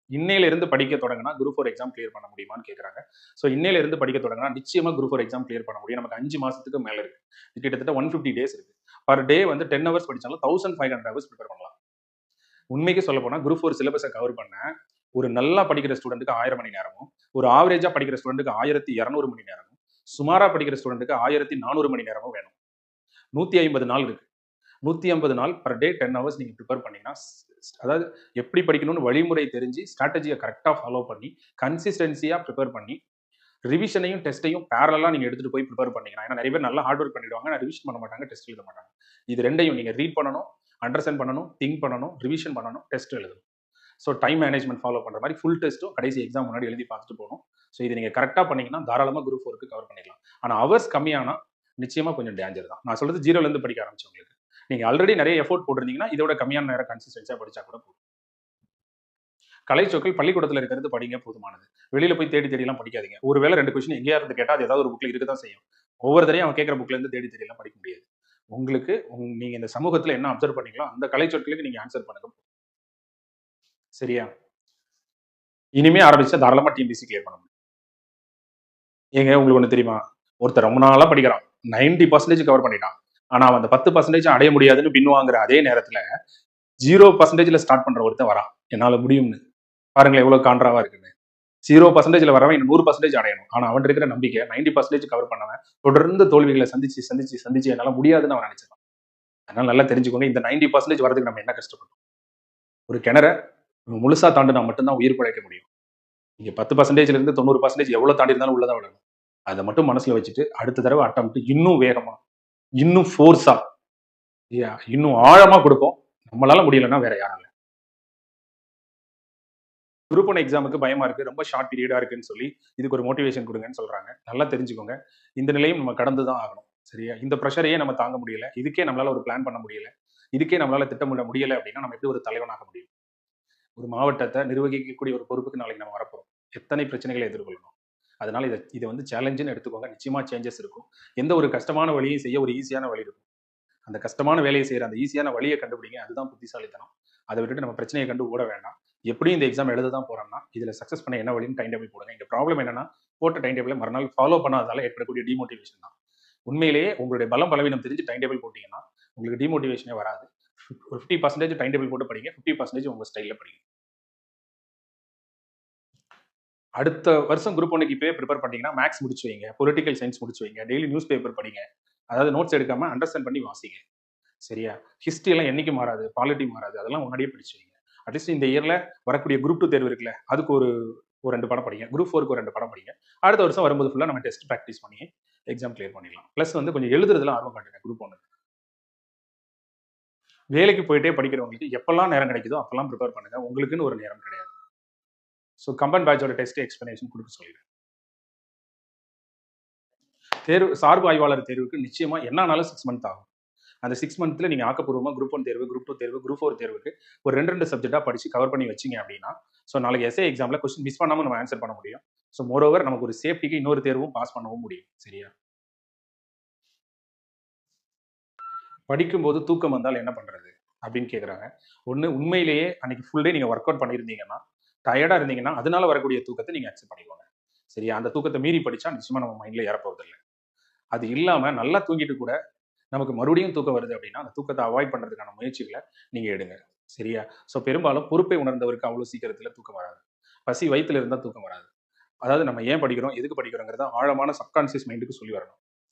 இன்னையில இருந்து படிக்க தொடங்கினா குரூப் 4 எக்ஸாம் கிளியர் பண்ண முடியுமான்னு கேட்குறாங்க. ஸோ இன்னையில இருந்து படிக்க தொடங்கினா நிச்சயமா குரூப் 4 எக்ஸாம் கிளியர் பண்ண முடியும். நமக்கு 5 மாசத்துக்கு மேல இருக்கு. இது கிட்டத்தட்ட 150 டேஸ் இருக்கு. பர் டே வந்து 10 ஹவர்ஸ் படிச்சாலும் 1500 ஹவர்ஸ் ப்ரிப்பேர் பண்ணலாம். உண்மைக்கு சொல்ல போனா குரூப் 4 சிலபஸை கவர் பண்ண ஒரு நல்லா படிக்கிற ஸ்டூடெண்ட்டுக்கு 1000 மணி நேரமும், ஒரு ஆவரேஜா படிக்கிற ஸ்டூடெண்ட்டுக்கு 1200 மணி நேரமும், சுமாரா படிக்கிற ஸ்டூடெண்ட்டுக்கு 1400 மணி நேரமும் வேணும். 150 நாள் இருக்கு. 150 நாள் பர் டே 10 ஹவர்ஸ் நீங்க ப்ரிப்பேர் பண்ணீங்கன்னா, அதாவது எப்படி படிக்கணும்னு வழிமுறை தெரிஞ்சு, ஸ்ட்ராட்டஜியை கரெக்டா ஃபாலோ பண்ணி, கன்சிஸ்டன்சியா ப்ரிப்பேர் பண்ணி, ரிவிஷனையும் டெஸ்ட்டையும் பேரலா நீங்க எடுத்துட்டு போய் ப்ரிப்பேர் பண்ணீங்கன்னா, ஏன்னா நிறைய பேர் நல்லா ஹார்ட் ஒர்க் பண்ணிடுவாங்க, நான் ரிவிஷன் பண்ண மாட்டாங்க, டெஸ்ட் எழுத மாட்டாங்க. இது ரெண்டையும் நீங்க ரீட் பண்ணணும், அண்டர்ஸ்டாண்ட் பண்ணணும், திங்க் பண்ணணும், ரிவிஷன் பண்ணணும், டெஸ்ட் எழுதணும். ஸோ டைம் மேனேஜ்மெண்ட் ஃபாலோ பண்ற மாதிரி ஃபுல் டெஸ்ட்டும் கடைசி எக்ஸாம் முன்னாடி எழுதி பார்த்துட்டு போகணும். ஸோ இது நீங்க கரெக்டா பண்ணீங்கன்னா தாராளமா குரூப் 4க்கு கவர் பண்ணிடலாம். ஆனா ஹவர்ஸ் கம்மியானா நிச்சயமா கொஞ்சம் டேஞ்சர் தான். நான் சொல்றது 0ல இருந்து படிக்க ஆரம்பிச்சவங்களுக்கு. நீங்க ஆல்ரெடி நிறைய எஃபோர்ட் போட்டிருந்தீங்கன்னா இதோட கம்மியான நேரம் கன்சிஸ்டன்ஸா படிச்சா கூட போதும். கலைச்சொற்கள் பள்ளிக்கூடத்துல இருக்கிறது படிங்க போதுமானது. வெளியில போய் தேடி தேடிலாம் படிக்காதீங்க. ஒருவேளை 2 கொஸ்டின் எங்கேயா இருந்து கேட்டா அது ஏதாவது ஒரு புக்ல இருக்க தான் செய்யும். ஒவ்வொரு தடையும் அவன் கேட்கிற புக்ல இருந்து தேடி தேடிலாம் படிக்க முடியாது. உங்களுக்கு நீங்க இந்த சமூகத்துல என்ன அப்சர்வ் பண்ணீங்களோ அந்த கலைச்சொற்களுக்கு நீங்க ஆன்சர் பண்ணுங்க. சரியா? இனிமே ஆரம்பிச்சா தாராளமா டிஎன்பிஎஸ்சி கிளியர் பண்ண முடியும். ஏங்க உங்களுக்கு ஒண்ணு தெரியுமா? ஒருத்தர் ரொம்ப நாளா படிக்கிறான். 90% கவர் பண்ணிட்டான். ஆனா அவன் அந்த 10% அடைய முடியாதுன்னு பின்வாங்குற அதே நேரத்துல 0%ல ஸ்டார்ட் பண்ற ஒருத்தன் வரான். என்னால முடியும்னு. பாருங்களேன் எவ்வளவு கான்ட்ராவா இருக்குன்னு. 0%ல வரவன் இன்னும் 100% அடையணும். ஆனா அவன் இருக்கிற நம்பிக்கை 90% கவர் பண்ணவன் தொடர்ந்து தோல்விகளை சந்திச்சு சந்திச்சு சந்திச்சு என்னால முடியாதுன்னு அவன் நினைச்சிருக்கான். அதனால நல்லா தெரிஞ்சுக்கோங்க, இந்த 90% வரதுக்கு நம்ம என்ன கஷ்டப்பட்டோம். ஒரு கிணற முழுசா தாண்டினா மட்டும்தான் உயிர் பிழைக்க முடியும். நீங்க 10%ல இருந்து 90% எவ்வளவு தாண்டி இருந்தாலும் உள்ளதான் விடணும். அதை மட்டும் மனசுல வச்சுட்டு அடுத்த தடவை அட்டம்ப்ட் இன்னும் வேகமா, இன்னும் ஃபோர்ஸா, இன்னும் ஆழமா கொடுப்போம். நம்மளால முடியலன்னா வேற யாரால. குரூப் 1 எக்ஸாமுக்கு பயமா இருக்கு, ரொம்ப ஷார்ட் பீரியடா இருக்குன்னு சொல்லி இதுக்கு ஒரு மோட்டிவேஷன் கொடுங்கன்னு சொல்றாங்க. நல்லா தெரிஞ்சுக்கோங்க, இந்த நிலையும் நம்ம கடந்து தான் ஆகணும். சரியா? இந்த ப்ரெஷரையே நம்ம தாங்க முடியல, இதுக்கே நம்மளால ஒரு பிளான் பண்ண முடியல, இதுக்கே நம்மளால திட்டமிட முடியல அப்படின்னா நம்ம எப்படி ஒரு தலைவனாக முடியும்? ஒரு மாவட்டத்தை நிர்வகிக்கக்கூடிய ஒரு பொறுப்புக்கு நாளைக்கு நம்ம வரப்போறோம். எத்தனை பிரச்சனைகளை எதிர்கொள்ளணும். அதனால இதை வந்து சேலஞ்சுன்னு எடுத்துக்கோங்க. நிச்சயமா சேஞ்சஸ் இருக்கும். எந்த ஒரு கஷ்டமான வழியும் செய்ய ஒரு ஈஸியான வழி இருக்கும். அந்த கஷ்டமான வேலையை செய்யற அந்த ஈஸியான வழியை கண்டுபிடிங்க. அதுதான் புத்திசாலித்தனம். அதை விட்டுட்டு நம்ம பிரச்சனையை கண்டு ஓட வேண்டாம். எப்படியும் இந்த எக்ஸாம் எழுத தான் போறோம்னா இதுல சக்சஸ் பண்ண என்ன வழின்னு டைம் டேபிள் போடுங்க. இங்க ப்ராப்ளம் என்னன்னா போட்ட டைம் டேபிளை மறுநாள் ஃபாலோ பண்ணாததால ஏற்படக்கூடிய டிமோட்டிவேஷன் தான். உண்மையிலேயே உங்களுடைய பலம் பலவீனம் தெரிஞ்சு டைம் டேபிள் போட்டீங்கன்னா உங்களுக்கு டிமோட்டிவேஷனே வராது. ஒரு 50% டைம் டேபிள் போட்டு படிங்க, 50% உங்க ஸ்டைல்ல படிங்க. அடுத்த வருஷம் குரூப் 1க்கு இப்பவே ப்ரிப்பேர் பண்ணீங்கன்னா மேக்ஸ் முடிச்சு வைங்க, பொலிட்டிக்கல் சயின்ஸ் முடிச்சு வைங்க, டெய்லி நியூஸ் பேப்பர் படிங்க. அதாவது நோட்ஸ் எடுக்காம அண்டர்ஸ்டாண்ட் பண்ணி வாசிங்க. சரியா? ஹிஸ்டரி எல்லாம் என்னைக்கு மாறாது, பாலிட்டி மாறாது, அதெல்லாம் முன்னாடியே படிச்சு வைங்க. அட்லீஸ்ட் இந்த இயர்ல வரக்கூடிய குரூப் 2 தேர்வு இருக்குல்ல, அதுக்கு ஒரு ஒரு 2 படம் படிங்க. குரூப் 4க்கு ஒரு 2 படம் படிங்க. அடுத்த வருஷம் வரும்போது ஃபுல்லா நம்ம டெஸ்ட் பிராக்டிஸ் பண்ணி எக்ஸாம் கிளியர் பண்ணிடலாம். பிளஸ் வந்து கொஞ்சம் எழுதுறதுல ஆர்வம் காட்டுங்க குரூப் 1. வேலைக்கு போயிட்டே படிக்கிறவங்களுக்கு எப்பெல்லாம் நேரம் கிடைக்குதோ அப்பெல்லாம் ப்ரிப்பேர் பண்ணுங்க. உங்களுக்குன்னு ஒரு நேரம் கிடையாது. ஸோ கம்பன் பேட்சோட டெஸ்ட் எக்ஸ்பிளனேஷன் கொடுக்க சொல்லிடுறேன். தேர்வு சார்பு ஆய்வாளர் தேர்வுக்கு நிச்சயமா என்ன ஆனாலும் 6 மந்த் ஆகும். அந்த 6 மந்த்ல நீங்க ஆக்கப்பூர்வமா குரூப் 1 தேர்வு, குரூப் 2 தேர்வு, குரூப் 4 தேர்வுக்கு ஒரு 2 சப்ஜெக்டா படிச்சு கவர் பண்ணி வச்சீங்க அப்படின்னா, ஸோ நாளைக்கு எஸ்ஏ எக்ஸாம்ல கொஸ்டின் மிஸ் பண்ணாம நம்ம ஆன்சர் பண்ண முடியும். ஸோ மோரோவர் நமக்கு ஒரு சேஃப்டிக்கு இன்னொரு தேர்வும் பாஸ் பண்ணவும் முடியும். சரியா? படிக்கும்போது தூக்கம் வந்தால் என்ன பண்றது அப்படின்னு கேட்குறாங்க. ஒன்று உண்மையிலேயே அன்னைக்கு ஃபுல் டே நீங்க ஒர்க் அவுட் பண்ணியிருந்தீங்கன்னா, டயர்டா இருந்தீங்கன்னா அதனால வரக்கூடிய தூக்கத்தை நீங்க அக்செப்ட் பண்ணிக்கோங்க. சரியா? அந்த தூக்கத்தை மீறி படிச்சா நிச்சயமா நம்ம மைண்ட்ல ஏறப்போறது இல்லை. அது இல்லாம நல்லா தூங்கிட்டு கூட நமக்கு மறுபடியும் தூக்கம் வருது அப்படின்னா அந்த தூக்கத்தை அவாய்ட் பண்றதுக்கான முயற்சிகளை நீங்க எடுங்க. சரியா? ஸோ பெரும்பாலும் பொறுப்பை உணர்ந்தவருக்கு அவ்வளவு சீக்கிரத்துல தூக்கம் வராது. பசி வயித்துல இருந்தா தூக்கம் வராது. அதாவது நம்ம ஏன் படிக்கிறோம், எதுக்கு படிக்கிறோங்கிறத ஆழமான சப்கான்சியஸ் மைண்டுக்கு சொல்லி வரணும்,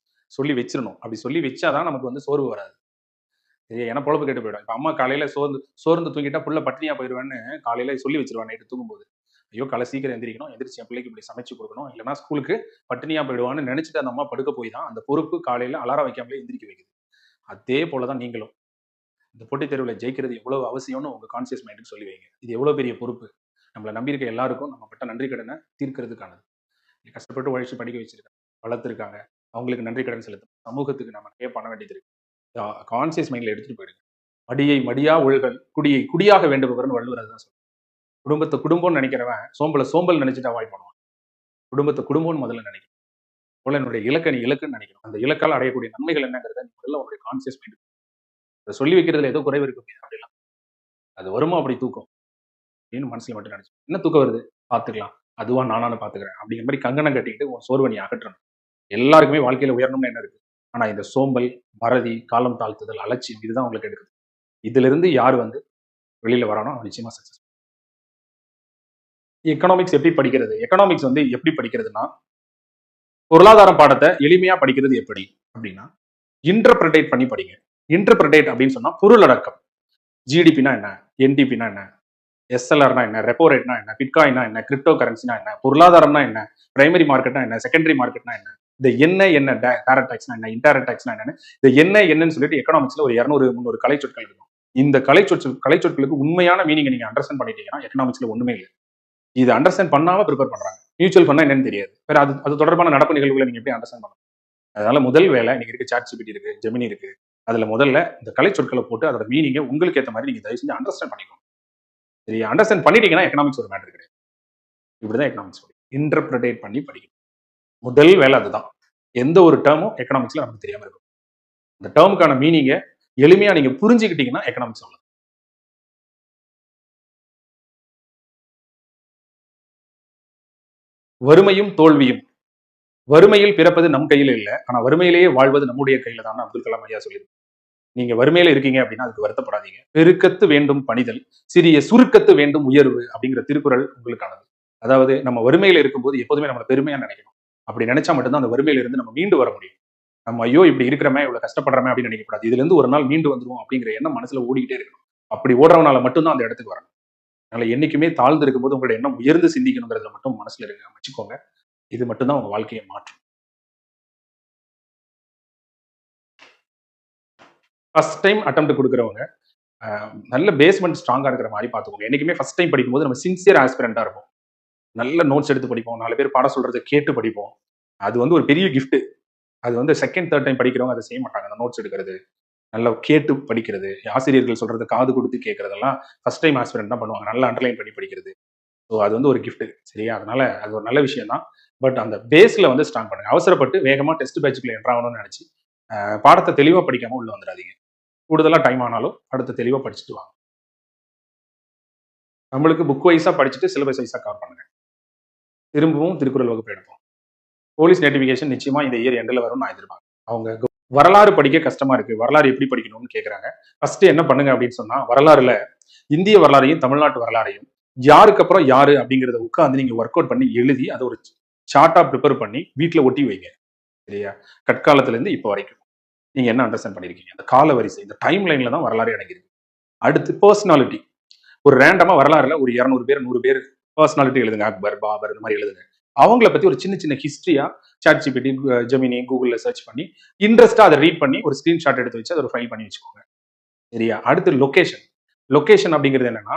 சொல்லி வச்சிடணும். அப்படி சொல்லி வச்சாதான் நமக்கு வந்து சோர்வு வராது. சரியா? ஏன்னா பொழப்பு கேட்டு போயிடும். இப்ப அம்மா காலையில சோர்ந்து சோர்ந்து தூங்கிட்டா புள்ள பட்டினியா போயிடுவேன்னு காலையில சொல்லி வச்சிருவான் நைட்டு தூங்கும்போது. ஐயோ காலை சீக்கிரம் எந்திரிக்கணும், எந்திரிச்சு என் பிள்ளைக்கு இப்படி சமைச்சு கொடுக்கணும், இல்லைன்னா ஸ்கூலுக்கு பட்டினியா போயிடுவான்னு நினைச்சிட்டு அந்த அம்மா படுக்க போய் தான் அந்த பொறுப்பு காலையில அலாரம் வைக்காமலே எந்திரிக்க வைக்குது. அதே போலதான் நீங்களும் இந்த போட்டித் தேர்வுல ஜெயிக்கிறது எவ்வளவு அவசியம்னு உங்க கான்சியஸ் மைண்டுக்கு சொல்லி வைங்க. இது எவ்வளவு பெரிய பொறுப்பு. நம்மளை நம்பியிருக்க எல்லாருக்கும் நம்ம பட்ட நன்றி கடனை தீர்க்கிறதுக்கானது. கஷ்டப்பட்டு உழைச்சு படிக்க வச்சிருக்காங்க, வளர்த்துருக்காங்க, அவங்களுக்கு நன்றி கடன் செலுத்தணும். சமூகத்துக்கு நம்ம நிறைய பண்ண வேண்டியது இருக்கு. கான்சியஸ் மைண்ட்ல எடுத்துட்டு போயிடுங்க. மடியை மடியா ஒழுகல், குடியை குடியாக வேண்டுபவர்னு வள்ளுவர் தான் சொல்லுவார். குடும்பத்தை குடும்பம்னு நினைக்கிறவன் சோம்பலை சோம்பல் நினைச்சிட்டு அவாய்ட் பண்ணுவான். குடும்பத்தை குடும்பம்னு முதல்ல நினைக்கணும். போல என்னுடைய இலக்கை நீ இலக்குன்னு நினைக்கணும். அந்த இலக்கால் அடையக்கூடிய நன்மைகள் என்னங்கிறத நீ முதல்ல உங்களுடைய கான்சியஸ் மைண்ட் அதை சொல்லி வைக்கிறதுல ஏதோ குறைவு இருக்கு அப்படின்னா அப்படிலாம் அது வருமா அப்படி தூக்கம். அப்படின்னு மனசுல மட்டும் நினைச்சு என்ன தூக்கம் வருது பாத்துக்கலாம், அதுவா நானானு பாத்துக்கிறேன் அப்படிங்கிற மாதிரி கங்கணம் கட்டிக்கிட்டு உன் சோர்வை நீ அகற்றணும். எல்லாருக்குமே வாழ்க்கையில உயரணும்னு என்ன இருக்கு? ஆனா இந்த சோம்பல், மறதி, காலம் தாழ்த்துதல், அலட்சியம் இதுதான் உங்களுக்கு எடுக்குது. இதுல இருந்து யார் வந்து வெளியில வரானோ அவன் நிச்சயமா சக்சஸ். எக்கனாமிக்ஸ் எப்படி படிக்கிறது? எக்கனாமிக்ஸ் வந்து எப்படி படிக்கிறதுனா, பொருளாதார பாடத்தை எளிமையா படிக்கிறது எப்படி அப்படின்னா, இன்டர்பிரேட் பண்ணி படிங்க. இன்டர்பிரேட் அப்படின்னு சொன்னா பொருளடக்கம். ஜிடிபினா என்ன? என்டிபினா என்ன? எஸ்எல்ஆர்னா என்ன? ரெப்போ ரேட்னா என்ன? பிட்காயினா என்ன? கிரிப்டோ கரன்சினா என்ன? பொருளாதாரம்னா என்ன? பிரைமரி மார்க்கெட்னா என்ன? செகண்டரி மார்க்கெட்னா என்ன? இந்த என்ன டைரக்ட் டாக்ஸ்னா என்ன? இன்டைரக்ட் டாக்ஸ்னா என்ன? இந்த என்னன்னு சொல்லிட்டு எக்கனாமிக்ஸ்ல ஒரு 200 300 கலை சொற்கள் இருக்கும். இந்த கலை சொற்களுக்கு உண்மையான மீனிங் நீங்க அண்டர்ஸ்டாண்ட் பண்ணிட்டீங்கன்னா எக்கனாமிக்ஸ்ல ஒண்ணுமே இல்லை. இது அண்டர்ஸ்டாண்ட் பண்ணாம ப்ரிப்பேர் பண்றாங்க. மியூச்சுவல் ஃபண்ட்னா என்னன்னு தெரியாது. வேற அது தொடர்பான நடப்பு நிகழ்வுகளை நீங்க எப்படி அண்டர்ஸ்டாண்ட் பண்ணணும்? அதனால முதல் வேலை இன்னைக்கு இருக்கு, சாட் ஜிபிடி இருக்கு, ஜெமினி இருக்கு. அதுல முதல்ல இந்த கலை சொற்களை போட்டு அதோட மீனிங்கை உங்களுக்கு ஏற்ற மாதிரி நீங்க தயவு செஞ்சு அண்டர்ஸ்டாண்ட் பண்ணிக்கணும். சரி, அண்டர்ஸ்டாண்ட் பண்ணிட்டீங்கன்னா எக்கனாமிக்ஸ் ஒரு மேட்டர் கிடையாது. இப்படிதான் எக்கனாமிக்ஸ் இன்டர்பிரேட் பண்ணி படிக்கணும். முதல் வேலை அதுதான். எந்த ஒரு டேர்மும் எக்கனாமிக்ஸ்ல நமக்கு தெரியாம இருக்கும். இந்த டேர்முக்கான மீனிங்கை எளிமையா நீங்க புரிஞ்சுக்கிட்டீங்கன்னா எக்கனாமிக்ஸ் அவ்வளவு. வறுமையும் தோல்வியும். வறுமையில் பிறப்பது நம் கையில இல்ல, ஆனா வறுமையிலேயே வாழ்வது நம்முடைய கையில தான் அப்துல் கலாம் ஐயா சொல்லியிருக்காரு. நீங்க வறுமையில இருக்கீங்க அப்படின்னா அதுக்கு வருத்தப்படாதீங்க. பெருக்கத்து வேண்டும் பணிதல், சிறிய சுருக்கத்து வேண்டும் உயர்வு அப்படிங்கிற திருக்குறள் உங்களுக்கானது. அதாவது நம்ம வறுமையில இருக்கும்போது எப்போதுமே நம்மளை பெருமையா நினைக்கணும். அப்படி நினைச்சா மட்டும்தான் அந்த வறுமையில இருந்து நம்ம மீண்டு வர முடியும். நம்ம ஐயோ இப்படி இருக்கிறமே, இவ்வளவு கஷ்டப்படுறமே அப்படின்னு நினைக்கக்கூடாது. இதுல இருந்து ஒரு நாள் மீண்டு வந்துருவோம் அப்படிங்கிற எண்ணம் மனசுல ஓடிக்கிட்டே இருக்கணும். அப்படி ஓடுறவனால மட்டும்தான் அந்த இடத்துக்கு வரணும். அதனால என்னைக்குமே தாழ்ந்து இருக்கும்போது உங்களோட எண்ணம் உயர்ந்து சிந்திக்கணுங்கிறத மட்டும் மனசுல இருங்க, வச்சுக்கோங்க. இது மட்டும்தான் உங்க வாழ்க்கையை மாற்றும். ஃபர்ஸ்ட் டைம் அட்டெம்ப்ட் கொடுக்குறவங்க நல்ல பேஸ்மெண்ட் ஸ்ட்ராங்கா இருக்கிற மாதிரி பார்த்துக்கோங்க. என்னைக்குமே ஃபர்ஸ்ட் டைம் படிக்கும்போது நம்ம சின்சியர் ஆஸ்பிரண்டா இருப்போம். நல்ல நோட்ஸ் எடுத்து படிப்போம், 4 பேர் பாடம் சொல்றதை கேட்டு படிப்போம். அது வந்து ஒரு பெரிய கிஃப்ட். அது வந்து செகண்ட் தேர்ட் டைம் படிக்கிறவங்க அதை செய்ய மாட்டாங்க. அந்த நோட்ஸ் எடுக்கிறது, நல்லா கேட்டு படிக்கிறது, ஆசிரியர்கள் சொல்றது காது கொடுத்து கேட்கறதெல்லாம் ஃபர்ஸ்ட் டைம் ஆஸ்பிரண்ட் தான் பண்ணுவாங்க. நல்லா அண்டர்லைன் பண்ணி படிக்கிறது. ஸோ அது வந்து ஒரு கிஃப்ட். சரியா? அதனால அது ஒரு நல்ல விஷயம் தான். பட் அந்த பேஸ்ல வந்து ஸ்ட்ராங் பண்ணுங்க. அவசரப்பட்டு வேகமா டெஸ்ட் பேட்சுக்குள்ள என்ட்ரு ஆகணும்னு நினைச்சு பாடத்தை தெளிவா படிக்காம உள்ள வந்துடாதீங்க. கூடுதலா டைம் ஆனாலும் அடுத்து தெளிவா படிச்சுட்டு வாங்க. நம்மளுக்கு புக் வைஸா படிச்சுட்டு சிலபஸ் வைஸா கவர் பண்ணுங்க. திரும்பவும் திருக்குறள் வகுப்பு எடுப்போம். போலீஸ் நோட்டிபிகேஷன் நிச்சயமா இந்த இயர் எண்டில் வரும்னு நான் எதிர்பார்க்கிறேன். அவங்க வரலாறு படிக்க கஷ்டமா இருக்கு, வரலாறு எப்படி படிக்கணும்னு கேட்கறாங்க. ஃபர்ஸ்ட் என்ன பண்ணுங்க அப்படின்னு சொன்னா, வரலாறுல இந்திய வரலாறையும் தமிழ்நாட்டு வரலாறையும் யாருக்கு அப்புறம் யாரு அப்படிங்கிறத உட்காந்து நீங்க ஒர்க் அவுட் பண்ணி எழுதி அதை ஒரு சார்ட்டா ப்ரிப்பேர் பண்ணி வீட்டுல ஒட்டி வைங்க. சரியா? கற்காலத்துல இருந்து இப்போ வரைக்கும் நீங்க என்ன அண்டர்ஸ்டாண்ட் பண்ணிருக்கீங்க, அந்த கால வரிசை, இந்த டைம் லைன்ல தான் வரலாறு அடங்கியிருக்கு. அடுத்து பர்சனாலிட்டி. ஒரு ரேண்டமா வரலாறுல ஒரு 200 பேர் 100 பேர் பர்சனாலிட்டி எழுதுங்க. அக்பர், பாபர் இந்த மாதிரி எழுதுங்க. அவங்கள பத்தி ஒரு சின்ன சின்ன ஹிஸ்டரியா சாட் ஜிபிடி, ஜெமினி, கூகுள்ல சர்ச் பண்ணி இன்ட்ரெஸ்டா அதை ரீட் பண்ணி ஒரு ஸ்கிரீன்ஷாட் எடுத்து வச்சு அதை ஒரு ஃபைல் பண்ணி வச்சுக்கோங்க. சரியா? அடுத்து லொகேஷன். லொகேஷன் அப்படிங்கிறது என்னன்னா,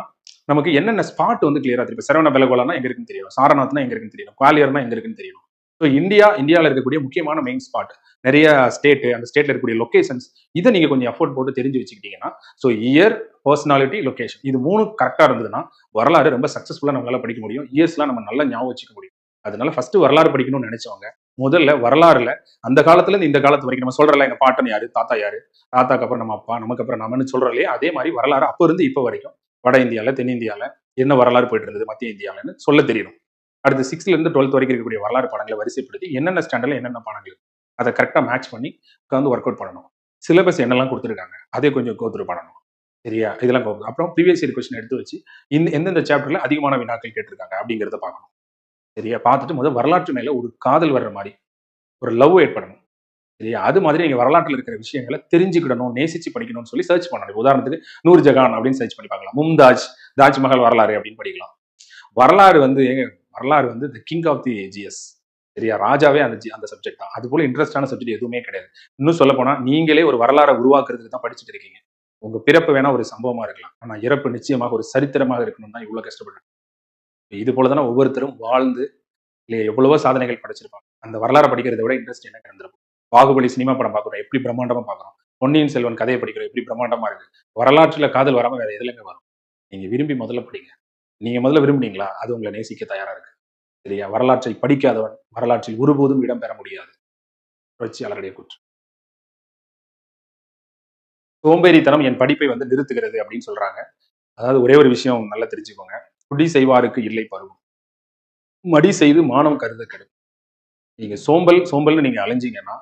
நமக்கு என்னென்ன ஸ்பாட் வந்து கிளியரா தெரியும். சரவண பெலகோலானா எங்க இருக்குன்னு தெரியும், சாரநாத்னா எங்க இருக்குன்னு தெரியும், குவாலியர்னா எங்க இருக்குன்னு தெரியும். ஸோ இந்தியாவில் இருக்கக்கூடிய முக்கியமான மெயின் ஸ்பாட், நிறைய ஸ்டேட், அந்த ஸ்டேட்ல இருக்கக்கூடிய லொகேஷன்ஸ், இதை நீங்க கொஞ்சம் எஃபோர்ட் போட்டு தெரிஞ்சு வச்சுக்கிட்டீங்கன்னா, ஸோ இயர், பர்சனாலிட்டி, லொகேஷன் இது 3 கரெக்டா இருந்ததுன்னா வரலாறு ரொம்ப சக்சஸ்ஃபுல்லா நம்மளால படிக்க முடியும். இயர்ஸ்லாம் நம்ம நல்லா ஞாபகம் வச்சுக்க முடியும். அதனால ஃபர்ஸ்ட் வரலாறு படிக்கணும்னு நினைச்சவங்க முதல்ல வரலாறுல அந்த காலத்துல இருந்து இந்த காலத்து வரைக்கும் நம்ம சொல்றல எங்க பாட்டன் யாரு, தாத்தா யாரு, தாத்தாக்கு அப்புறம் நம்ம அப்பா, நமக்கு அப்புறம் நம்மன்னு சொல்றோம் இல்லையா, அதே மாதிரி வரலாறு அப்ப இருந்து இப்ப வரைக்கும் வட இந்தியால, தென்னிந்தியால என்ன வரலாறு போயிட்டு இருந்தது, மத்திய இந்தியாலன்னு சொல்ல தெரியணும். அடுத்து 6th இருந்து 12th வரைக்கும் இருக்கக்கூடிய வரலாறு பாடங்களை வரிசைப்படுத்தி என்னென்ன ஸ்டாண்டர்ட்ல என்னென்ன பாடங்கள் அதை கரெக்டா மேட்ச் பண்ணி உட்காந்து ஒர்க் அவுட் பண்ணணும். சிலபஸ் என்னெல்லாம் கொடுத்துருக்காங்க அதை கொஞ்சம் கோத்துரு பண்ணணும். சரியா? இதெல்லாம் அப்புறம் ப்ரீவியஸ் இயர் கொஸ்டின் எடுத்து வச்சு எந்தெந்த சாப்டர்ல அதிகமான வினாக்கள் கேட்டிருக்காங்க அப்படிங்கிறத பார்க்கணும். சரியா? பார்த்துட்டு முதல் வரலாற்று மேல ஒரு காதல் வர்ற மாதிரி ஒரு லவ் ஏற்படணும். சரியா? அது மாதிரி நீங்க வரலாற்றில் இருக்கிற விஷயங்களை தெரிஞ்சுக்கிடணும், நேசிச்சு படிக்கணும்னு சொல்லி சர்ச் பண்ணணும். உதாரணத்துக்கு நூர்ஜஹான் அப்படின்னு சர்ச் பண்ணி பார்க்கலாம். மும்தாஜ், தாஜ்மஹால் வரலாறு அப்படின்னு படிக்கலாம். வரலாறு வந்து வரலாறு வந்து the king of the GS. சரியா? ராஜாவே அந்த சப்ஜெக்ட் தான். அது போல இன்ட்ரெஸ்டான சப்ஜெக்ட் எதுவுமே கிடையாது. இன்னும் சொல்ல போனா நீங்களே ஒரு வரலாறை உருவாக்குறதுக்கு தான் படிச்சுட்டு இருக்கீங்க. உங்க பிறப்பு வேணா ஒரு சம்பவமா இருக்கலாம், ஆனா இறப்பு நிச்சயமாக ஒரு சரித்திரமாக இருக்கணும் தான் இவ்வளவு கஷ்டப்பட்டு. இது போலதானே ஒவ்வொருத்தரும் வாழ்ந்து இல்லையா எவ்வளவோ சாதனைகள் படைச்சிருப்பாங்க. அந்த வரலாறு படிக்கிறதை விட இன்ட்ரெஸ்ட் எனக்கு இருந்திருக்கும். பாகுபலி சினிமா படம் பார்க்குறோம், எப்படி பிரம்மாண்டமா பார்க்குறோம். பொன்னியின் செல்வன் கதையை படிக்கிறோம், எப்படி பிரம்மாண்டமா இருக்கு. வரலாற்றுல காதல் வராம வேற எதுலங்க வரும்? நீங்க விரும்பி முதல்ல படிங்க. நீங்க முதல்ல விரும்புனீங்களா, அது உங்களை நேசிக்க தயாரா இருக்கு. சரியா? வரலாற்றை படிக்காதவன் வரலாற்றில் ஒருபோதும் இடம் பெற முடியாது. புரட்சியாளருடைய கூற்று. சோம்பேறித்தனம் என் படிப்பை வந்து நிறுத்துகிறது அப்படின்னு சொல்றாங்க. அதாவது ஒரே ஒரு விஷயம் நல்லா தெரிஞ்சுக்கோங்க. குடி செய்வாருக்கு இல்லை பருவம், மடி செய்து மானம் கருத கெடும். நீங்க சோம்பல் சோம்பல்னு நீங்க அலைஞ்சீங்கன்னா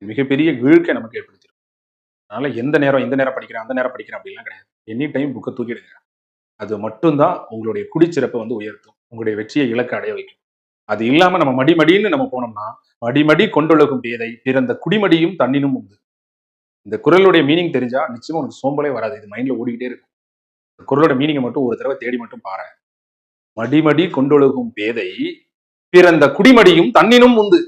மிகப்பெரிய இழுக்கை நமக்கு ஏற்படுத்திடும். அதனால எந்த நேரம் இந்த நேரம் படிக்கிறேன் அந்த நேரம் படிக்கிறேன் அப்படிலாம் கிடையாது. எனி டைம் புக்கை தூக்கிடுங்க. அது மட்டும்தான் உங்களுடைய குடிச்சிறப்பை வந்து உயர்த்தும், உங்களுடைய வெற்றியை இலக்கு அடைய வைக்கும். அது இல்லாம நம்ம மடிமடின்னு நம்ம போனோம்னா, மடிமடி கொண்டொழுகும் பேதை பிறந்த குடிமடியும் தன்னினும் உண்டு. இந்த குறளுடைய மீனிங் தெரிஞ்சா நிச்சயமா உனக்கு சோம்பலே வராது. இது மைண்ட்ல ஓடிக்கிட்டே இருக்கும். இந்த குறளோட மீனிங்கை மட்டும் ஒரு தடவை தேடி மட்டும் பாரு. மடிமடி கொண்டொழுகும் பேதை பிறந்த குடிமடியும் தன்னினும் உண்டு.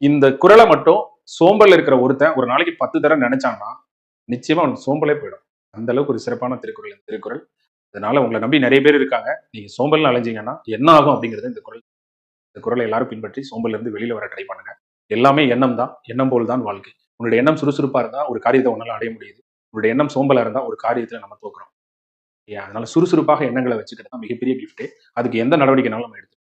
இந்த குறளை மட்டும் சோம்பல் இருக்கிற ஒருத்தன் ஒரு நாளைக்கு 10 தடவை நினைச்சான்னா நிச்சயமா அவனுக்கு சோம்பலே போயிடும். அந்த அளவுக்கு ஒரு சிறப்பான திருக்குறள் இந்த திருக்குறள். அதனால உங்களை நம்பி நிறைய பேர் இருக்காங்க. நீங்க சோம்பல்னு அலைஞ்சீங்கன்னா என்ன ஆகும் அப்படிங்கிறது இந்த குறள். இந்த குறளை எல்லாரும் பின்பற்றி சோம்பல்ல இருந்து வெளியில வர ட்ரை பண்ணுங்க. எல்லாமே எண்ணம் தான். எண்ணம் போல் தான் வாழ்க்கை. உங்களுடைய எண்ணம் சுறுசுறுப்பா இருந்தா ஒரு காரியத்தை உன்னால அடைய முடியுது. உங்களுடைய எண்ணம் சோம்பலா இருந்தா ஒரு காரியத்துல நம்ம தோக்குறோம். அதனால சுறுசுறுப்பாக எண்ணங்களை வச்சுக்கிறது தான் மிகப்பெரிய கிஃப்ட். அதுக்கு எந்த நடவடிக்கைனாலும் நம்ம எடுத்து